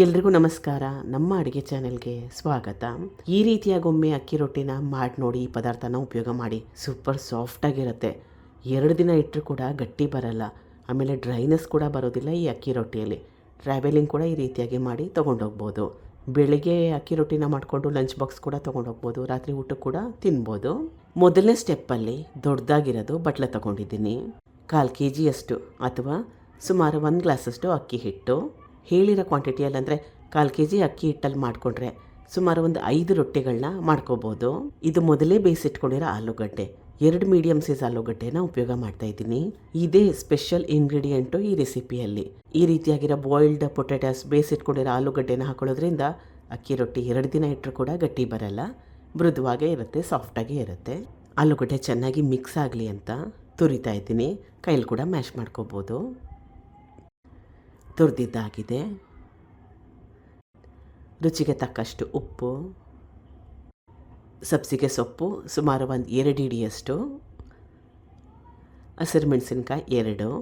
ಎಲ್ರಿಗೂ ನಮಸ್ಕಾರ. ನಮ್ಮ ಅಡುಗೆ ಚಾನೆಲ್ಗೆ ಸ್ವಾಗತ. ಈ ರೀತಿಯಾಗಿ ಒಮ್ಮೆ ಅಕ್ಕಿ ರೊಟ್ಟಿನ ಮಾಡಿ ನೋಡಿ. ಈ ಪದಾರ್ಥನ ಉಪಯೋಗ ಮಾಡಿ. ಸೂಪರ್ ಸಾಫ್ಟಾಗಿರುತ್ತೆ. 2 ದಿನ ಇಟ್ಟರೂ ಕೂಡ ಗಟ್ಟಿ ಬರಲ್ಲ. ಆಮೇಲೆ ಡ್ರೈನೆಸ್ ಕೂಡ ಬರೋದಿಲ್ಲ ಈ ಅಕ್ಕಿ ರೊಟ್ಟಿಯಲ್ಲಿ. ಟ್ರಾವೆಲಿಂಗ್ ಕೂಡ ಈ ರೀತಿಯಾಗಿ ಮಾಡಿ ತೊಗೊಂಡೋಗ್ಬೋದು. ಬೆಳಿಗ್ಗೆ ಅಕ್ಕಿ ರೊಟ್ಟಿನ ಮಾಡಿಕೊಂಡು ಲಂಚ್ ಬಾಕ್ಸ್ ಕೂಡ ತೊಗೊಂಡೋಗ್ಬೋದು. ರಾತ್ರಿ ಊಟ ಕೂಡ ತಿನ್ಬೋದು. ಮೊದಲನೇ ಸ್ಟೆಪ್ಪಲ್ಲಿ ದೊಡ್ಡದಾಗಿರೋದು ಬಟ್ಲು ತೊಗೊಂಡಿದ್ದೀನಿ. 1/4 kg ಅಥವಾ ಸುಮಾರು 1 ಗ್ಲಾಸಷ್ಟು ಅಕ್ಕಿ ಹಿಟ್ಟು. ಹೇಳಿರೋ ಕ್ವಾಂಟಿಟಿಯಲ್ಲಿ ಅಂದರೆ 1/4 kg ಅಕ್ಕಿ ಹಿಟ್ಟಲ್ಲಿ ಮಾಡಿಕೊಂಡ್ರೆ ಸುಮಾರು ಒಂದು 5 ರೊಟ್ಟಿಗಳನ್ನ ಮಾಡ್ಕೋಬೋದು. ಇದು ಮೊದಲೇ ಬೇಯಿಸಿಟ್ಕೊಂಡಿರೋ ಆಲೂಗಡ್ಡೆ, 2 ಮೀಡಿಯಮ್ ಸೈಜ್ ಆಲೂಗಡ್ಡೆನ ಉಪಯೋಗ ಮಾಡ್ತಾಯಿದ್ದೀನಿ. ಇದೇ ಸ್ಪೆಷಲ್ ಇಂಗ್ರೀಡಿಯೆಂಟು ಈ ರೆಸಿಪಿಯಲ್ಲಿ. ಈ ರೀತಿಯಾಗಿರೋ ಬಾಯ್ಲ್ಡ್ ಪೊಟ್ಯಾಟೋಸ್, ಬೇಯಿಸಿಟ್ಕೊಂಡಿರೋ ಆಲೂಗಡ್ಡೆನ ಹಾಕೊಳ್ಳೋದ್ರಿಂದ ಅಕ್ಕಿ ರೊಟ್ಟಿ 2 ದಿನ ಇಟ್ಟರೂ ಕೂಡ ಗಟ್ಟಿ ಬರಲ್ಲ, ಮೃದುವಾಗೇ ಇರುತ್ತೆ, ಸಾಫ್ಟಾಗೇ ಇರುತ್ತೆ. ಆಲೂಗಡ್ಡೆ ಚೆನ್ನಾಗಿ ಮಿಕ್ಸ್ ಆಗಲಿ ಅಂತ ತುರಿತಾ ಇದ್ದೀನಿ. ಕೈಲಿ ಕೂಡ ಮ್ಯಾಶ್ ಮಾಡ್ಕೋಬೋದು. ತುರಿದಿದ್ದಾಗಿದೆ. ರುಚಿಗೆ ತಕ್ಕಷ್ಟು ಉಪ್ಪು, ಸಬ್ಸಿಗೆ ಸೊಪ್ಪು ಸುಮಾರು 2 ಹಿಡಿಯಷ್ಟು, ಹಸಿರು ಮೆಣಸಿನ್ಕಾಯಿ 2,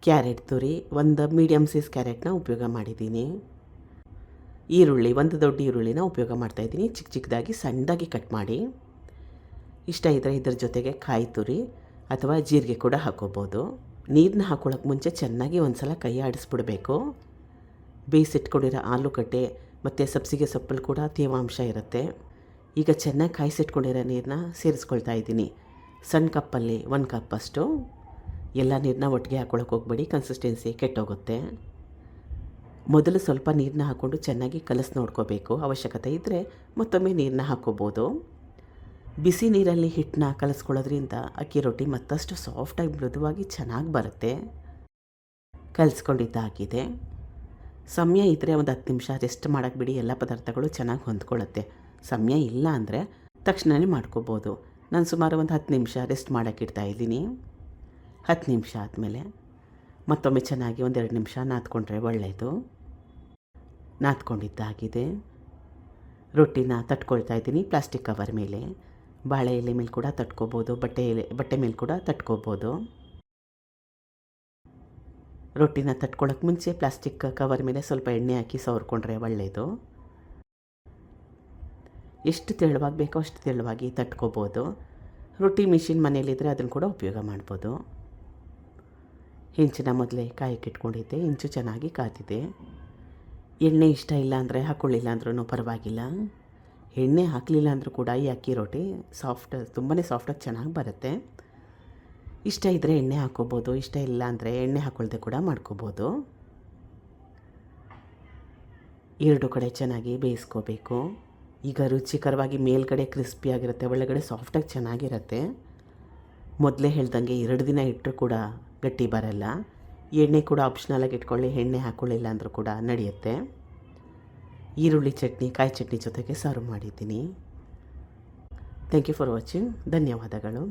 ಕ್ಯಾರೆಟ್ ತುರಿ 1 ಮೀಡಿಯಮ್ ಸೈಜ್ ಕ್ಯಾರೆಟ್ನ ಉಪಯೋಗ ಮಾಡಿದ್ದೀನಿ. ಈರುಳ್ಳಿ 1 ದೊಡ್ಡ ಈರುಳ್ಳಿನ ಉಪಯೋಗ ಮಾಡ್ತಾಯಿದ್ದೀನಿ. ಚಿಕ್ಕ ಚಿಕ್ಕದಾಗಿ ಸಣ್ಣದಾಗಿ ಕಟ್ ಮಾಡಿ. ಇಷ್ಟ ಇದ್ದರೆ ಇದ್ರ ಜೊತೆಗೆ ಕಾಯಿ ತುರಿ ಅಥವಾ ಜೀರಿಗೆ ಕೂಡ ಹಾಕೋಬೋದು. ನೀರನ್ನ ಹಾಕೊಳ್ಳೋಕೆ ಮುಂಚೆ ಚೆನ್ನಾಗಿ ಒಂದು ಸಲ ಕೈ ಆಡಿಸ್ಬಿಡ್ಬೇಕು. ಬೇಯಿಸಿಟ್ಕೊಂಡಿರೋ ಆಲೂಗಡ್ಡೆ ಮತ್ತು ಸಬ್ಸಿಗೆ ಸೊಪ್ಪಲ್ಲಿ ಕೂಡ ತೇವಾಂಶ ಇರುತ್ತೆ. ಈಗ ಚೆನ್ನಾಗಿ ಕಾಯಿಸಿಟ್ಕೊಂಡಿರೋ ನೀರನ್ನ ಸೇರಿಸ್ಕೊಳ್ತಾ ಇದ್ದೀನಿ. ಸಣ್ಣ ಕಪ್ಪಲ್ಲಿ 1 ಕಪ್ಪಷ್ಟು. ಎಲ್ಲ ನೀರನ್ನ ಒಟ್ಟಿಗೆ ಹಾಕ್ಕೊಳಕ್ಕೆ ಹೋಗ್ಬೇಡಿ, ಕನ್ಸಿಸ್ಟೆನ್ಸಿ ಕೆಟ್ಟೋಗುತ್ತೆ. ಮೊದಲು ಸ್ವಲ್ಪ ನೀರನ್ನ ಹಾಕ್ಕೊಂಡು ಚೆನ್ನಾಗಿ ಕಲಸಿ ನೋಡ್ಕೋಬೇಕು. ಅವಶ್ಯಕತೆ ಇದ್ದರೆ ಮತ್ತೊಮ್ಮೆ ನೀರನ್ನ ಹಾಕ್ಕೋಬೋದು. ಬಿಸಿ ನೀರಲ್ಲಿ ಹಿಟ್ಟನ್ನ ಕಲಿಸ್ಕೊಳ್ಳೋದ್ರಿಂದ ಅಕ್ಕಿ ರೊಟ್ಟಿ ಮತ್ತಷ್ಟು ಸಾಫ್ಟಾಗಿ ಮೃದುವಾಗಿ ಚೆನ್ನಾಗಿ ಬರುತ್ತೆ. ಕಲಿಸ್ಕೊಂಡಿದ್ದಾಗಿದೆ. ಸಮಯ ಇದ್ದರೆ ಒಂದು 10 ನಿಮಿಷ ರೆಸ್ಟ್ ಮಾಡೋಕ್ಕೆ ಬಿಡಿ. ಎಲ್ಲ ಪದಾರ್ಥಗಳು ಚೆನ್ನಾಗಿ ಹೊಂದ್ಕೊಳ್ಳುತ್ತೆ. ಸಮಯ ಇಲ್ಲ ಅಂದರೆ ತಕ್ಷಣವೇ ಮಾಡ್ಕೋಬೋದು. ನಾನು ಸುಮಾರು ಒಂದು 10 ನಿಮಿಷ ರೆಸ್ಟ್ ಮಾಡೋಕ್ಕೆ ಇಡ್ತಾಯಿದ್ದೀನಿ. 10 ನಿಮಿಷ ಆದಮೇಲೆ ಮತ್ತೊಮ್ಮೆ ಚೆನ್ನಾಗಿ 1-2 ನಿಮಿಷ ನಾದ್ಕೊಂಡ್ರೆ ಒಳ್ಳೆಯದು. ನಾದ್ಕೊಂಡಿದ್ದಾಗಿದೆ. ರೊಟ್ಟಿನ ತಟ್ಕೊಳ್ತಾ ಇದ್ದೀನಿ ಪ್ಲಾಸ್ಟಿಕ್ ಕವರ್ ಮೇಲೆ. ಬಾಳೆ ಎಲೆ ಮೇಲೆ ಕೂಡ ತಟ್ಕೋಬೋದು, ಬಟ್ಟೆ ಮೇಲೆ ಕೂಡ ತಟ್ಕೋಬೋದು. ರೊಟ್ಟಿನ ತಟ್ಕೊಳ್ಳೋಕೆ ಮುಂಚೆ ಪ್ಲಾಸ್ಟಿಕ್ ಕವರ್ ಮೇಲೆ ಸ್ವಲ್ಪ ಎಣ್ಣೆ ಹಾಕಿ ಸವರ್ಕೊಂಡ್ರೆ ಒಳ್ಳೆಯದು. ಎಷ್ಟು ತೆಳುವಾಗಿ ಬೇಕೋ ಅಷ್ಟು ತೆಳುವಾಗಿ ತಟ್ಕೋಬೋದು. ರೊಟ್ಟಿ ಮಿಷಿನ್ ಮನೇಲಿದ್ದರೆ ಅದನ್ನು ಕೂಡ ಉಪಯೋಗ ಮಾಡ್ಬೋದು. ಹೆಂಚಿನ ಮೊದಲೇ ಕಾಯಕ್ಕೆ ಇಟ್ಕೊಂಡಿದ್ದೆ. ಹೆಂಚು ಚೆನ್ನಾಗಿ ಕಾದಿದೆ. ಎಣ್ಣೆ ಇಷ್ಟ ಇಲ್ಲ ಅಂದರೆ ಹಾಕ್ಕೊಳ್ಳಿಲ್ಲ ಅಂದ್ರೂ ಪರವಾಗಿಲ್ಲ. ಎಣ್ಣೆ ಹಾಕಲಿಲ್ಲ ಅಂದರೂ ಕೂಡ ಈ ಅಕ್ಕಿ ರೊಟ್ಟಿ ತುಂಬಾ ಸಾಫ್ಟಾಗಿ ಚೆನ್ನಾಗಿ ಬರುತ್ತೆ. ಇಷ್ಟ ಇದ್ದರೆ ಎಣ್ಣೆ ಹಾಕ್ಕೋಬೋದು, ಇಷ್ಟ ಇಲ್ಲ ಅಂದರೆ ಎಣ್ಣೆ ಹಾಕ್ಕೊಳ್ದೆ ಕೂಡ ಮಾಡ್ಕೋಬೋದು. 2 ಕಡೆ ಚೆನ್ನಾಗಿ ಬೇಯಿಸ್ಕೋಬೇಕು. ಈಗ ರುಚಿಕರವಾಗಿ ಮೇಲ್ಗಡೆ ಕ್ರಿಸ್ಪಿಯಾಗಿರುತ್ತೆ, ಒಳಗಡೆ ಸಾಫ್ಟಾಗಿ ಚೆನ್ನಾಗಿರುತ್ತೆ. ಮೊದಲೇ ಹೇಳ್ದಂಗೆ 2 ದಿನ ಇಟ್ಟರೂ ಕೂಡ ಗಟ್ಟಿ ಬರಲ್ಲ. ಎಣ್ಣೆ ಕೂಡ ಆಪ್ಷನಲಾಗಿ ಇಟ್ಕೊಳ್ಳಿ, ಎಣ್ಣೆ ಹಾಕ್ಕೊಳ್ಳಿಲ್ಲ ಅಂದರೂ ಕೂಡ ನಡೆಯುತ್ತೆ. ಈರುಳ್ಳಿ ಚಟ್ನಿ, ಕಾಯಿ ಚಟ್ನಿ ಜೊತೆಗೆ ಸರ್ವ್ ಮಾಡಿದ್ದೀನಿ. Thank you for watching. ಧನ್ಯವಾದಗಳು.